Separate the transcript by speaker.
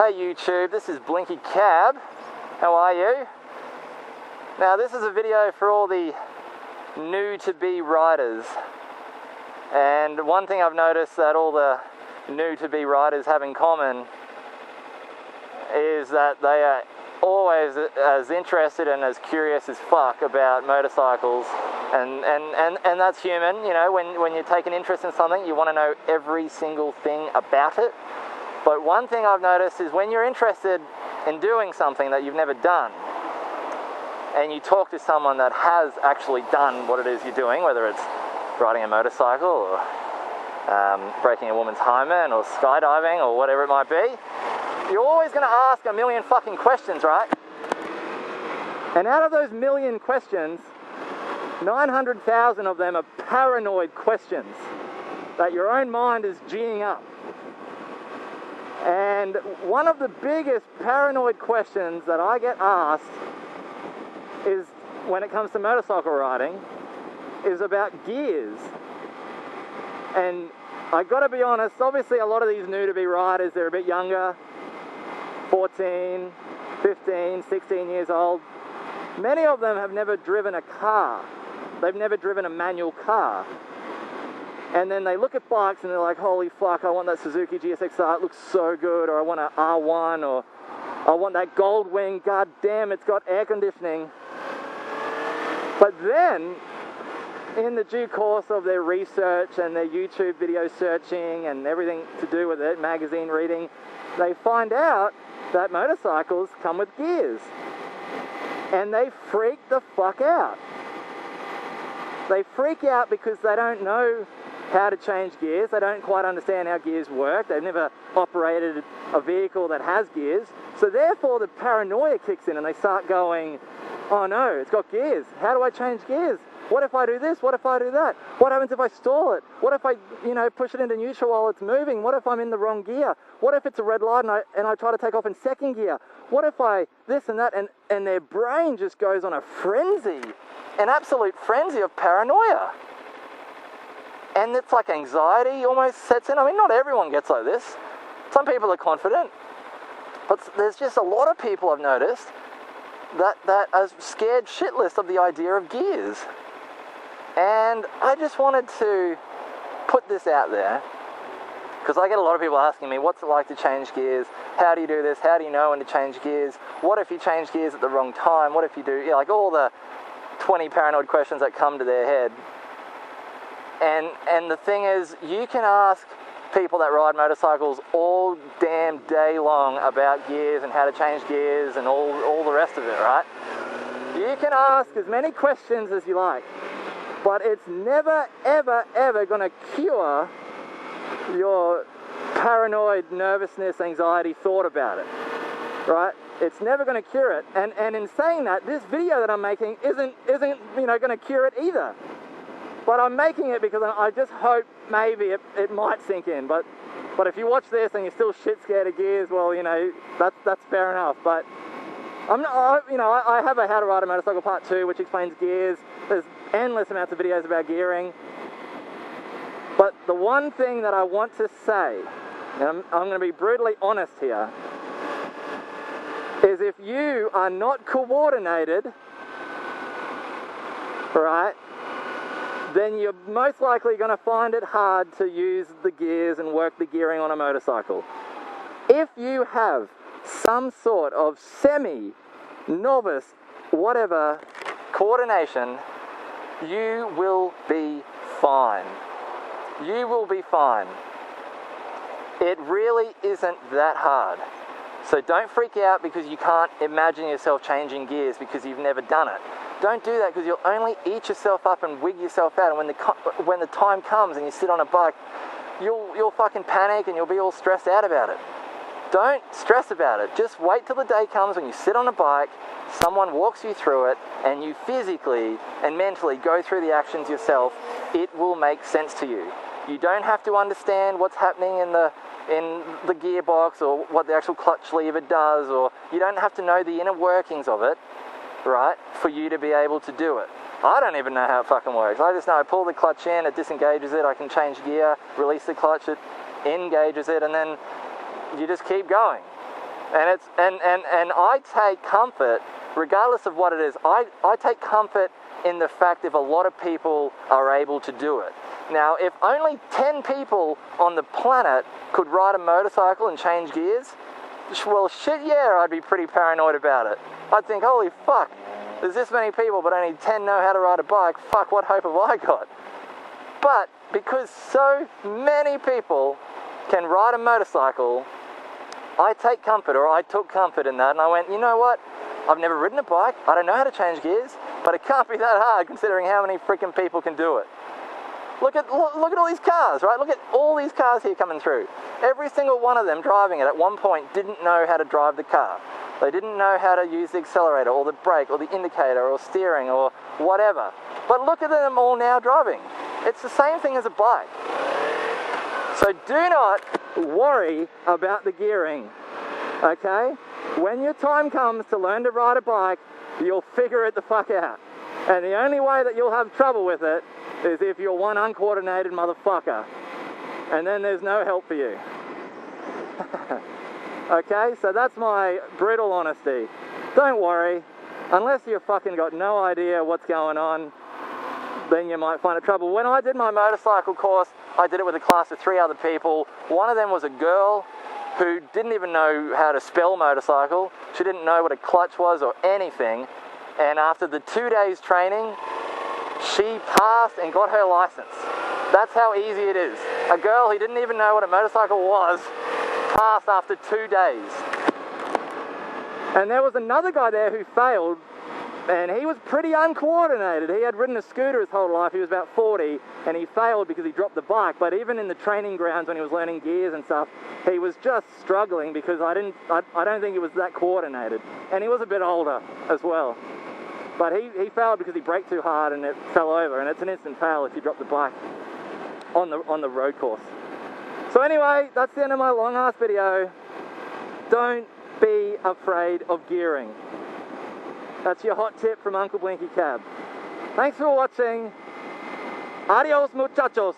Speaker 1: Hey YouTube, this is blinkycab. How are you? Now this is a video for all the new-to-be riders. And one thing I've noticed that all the new-to-be riders have in common is that they are always as interested and as curious as fuck about motorcycles. And that's human, you know, when you take an interest in something, you want to know every single thing about it. But one thing I've noticed is when you're interested in doing something that you've never done, and you talk to someone that has actually done what it is you're doing, whether it's riding a motorcycle or breaking a woman's hymen or skydiving or whatever it might be, you're always going to ask a million fucking questions, right? And out of those million questions, 900,000 of them are paranoid questions that your own mind is geeing up. And one of the biggest paranoid questions that I get asked is, when it comes to motorcycle riding, is about gears. And I gotta be honest, obviously a lot of these new-to-be riders, they're a bit younger, 14, 15, 16 years old. Many of them have never driven a car. They've never driven a manual car. And then they look at bikes and they're like, holy fuck, I want that Suzuki GSX-R, it looks so good, or I want an R1, or I want that Gold Wing, god damn, it's got air conditioning. But then, in the due course of their research and their YouTube video searching and everything to do with it, magazine reading, they find out that motorcycles come with gears. And they freak the fuck out. They freak out because they don't know how to change gears. They don't quite understand how gears work. They've never operated a vehicle that has gears. So therefore the paranoia kicks in and they start going, oh no, it's got gears. How do I change gears? What if I do this? What if I do that? What happens if I stall it? What if I, push it into neutral while it's moving? What if I'm in the wrong gear? What if it's a red light and I try to take off in second gear? What if I this and that? And their brain just goes on a frenzy, an absolute frenzy of paranoia. And it's like anxiety almost sets in. I mean, not everyone gets like this. Some people are confident. But there's just a lot of people I've noticed that are scared shitless of the idea of gears. And I just wanted to put this out there, because I get a lot of people asking me, what's it like to change gears? How do you do this? How do you know when to change gears? What if you change gears at the wrong time? What if you do, like all the 20 paranoid questions that come to their head. And the thing is, you can ask people that ride motorcycles all damn day long about gears and how to change gears and all the rest of it, right? You can ask as many questions as you like, but it's never, ever, ever going to cure your paranoid nervousness, anxiety, thought about it, right? It's never going to cure it. And in saying that, this video that I'm making isn't going to cure it either. But I'm making it because I just hope maybe it might sink in. But if you watch this and you're still shit scared of gears, well, that's fair enough. But I have a How to Ride a Motorcycle Part 2, which explains gears. There's endless amounts of videos about gearing. But the one thing that I want to say, and I'm going to be brutally honest here, is if you are not coordinated, right, then you're most likely going to find it hard to use the gears and work the gearing on a motorcycle. If you have some sort of semi-novice, whatever, coordination, you will be fine. You will be fine. It really isn't that hard. So don't freak out because you can't imagine yourself changing gears because you've never done it. Don't do that because you'll only eat yourself up and wig yourself out, and when the time comes and you sit on a bike, you'll fucking panic and you'll be all stressed out about it. Don't stress about it. Just wait till the day comes when you sit on a bike, someone walks you through it, and you physically and mentally go through the actions yourself. It will make sense to you. You don't have to understand what's happening in the gearbox or what the actual clutch lever does, or you don't have to know the inner workings of it, right, for you to be able to do it. I don't even know how it fucking works. I just know I pull the clutch in, it disengages it, I can change gear, release the clutch, it engages it, and then you just keep going. And I take comfort, regardless of what it is, I take comfort in the fact if a lot of people are able to do it. Now, if only 10 people on the planet could ride a motorcycle and change gears, well, shit, yeah, I'd be pretty paranoid about it. I'd think, holy fuck, there's this many people, but only 10 know how to ride a bike. Fuck, what hope have I got? But because so many people can ride a motorcycle, I take comfort, or I took comfort in that, and I went, you know what? I've never ridden a bike, I don't know how to change gears, but it can't be that hard considering how many freaking people can do it. Look at all these cars, right? Look at all these cars here coming through. Every single one of them driving it at one point didn't know how to drive the car. They didn't know how to use the accelerator or the brake or the indicator or steering or whatever. But look at them all now driving. It's the same thing as a bike. So do not worry about the gearing, okay? When your time comes to learn to ride a bike, you'll figure it the fuck out. And the only way that you'll have trouble with it is if you're one uncoordinated motherfucker. And then there's no help for you. Okay, so that's my brutal honesty. Don't worry, unless you've fucking got no idea what's going on, then you might find it trouble. When I did my motorcycle course, I did it with a class of 3 other people. One of them was a girl who didn't even know how to spell motorcycle. She didn't know what a clutch was or anything. And after the 2 days training, she passed and got her license. That's how easy it is. A girl who didn't even know what a motorcycle was passed after 2 days. And there was another guy there who failed, and he was pretty uncoordinated. He had ridden a scooter his whole life. He was about 40, and he failed because he dropped the bike. But even in the training grounds when he was learning gears and stuff, he was just struggling because I don't think he was that coordinated. And he was a bit older as well. But he failed because he braked too hard and it fell over, and it's an instant fail if you drop the bike on the road course. So anyway, that's the end of my long ass video. Don't be afraid of gearing. That's your hot tip from Uncle Blinky Cab. Thanks for watching. Adios, muchachos.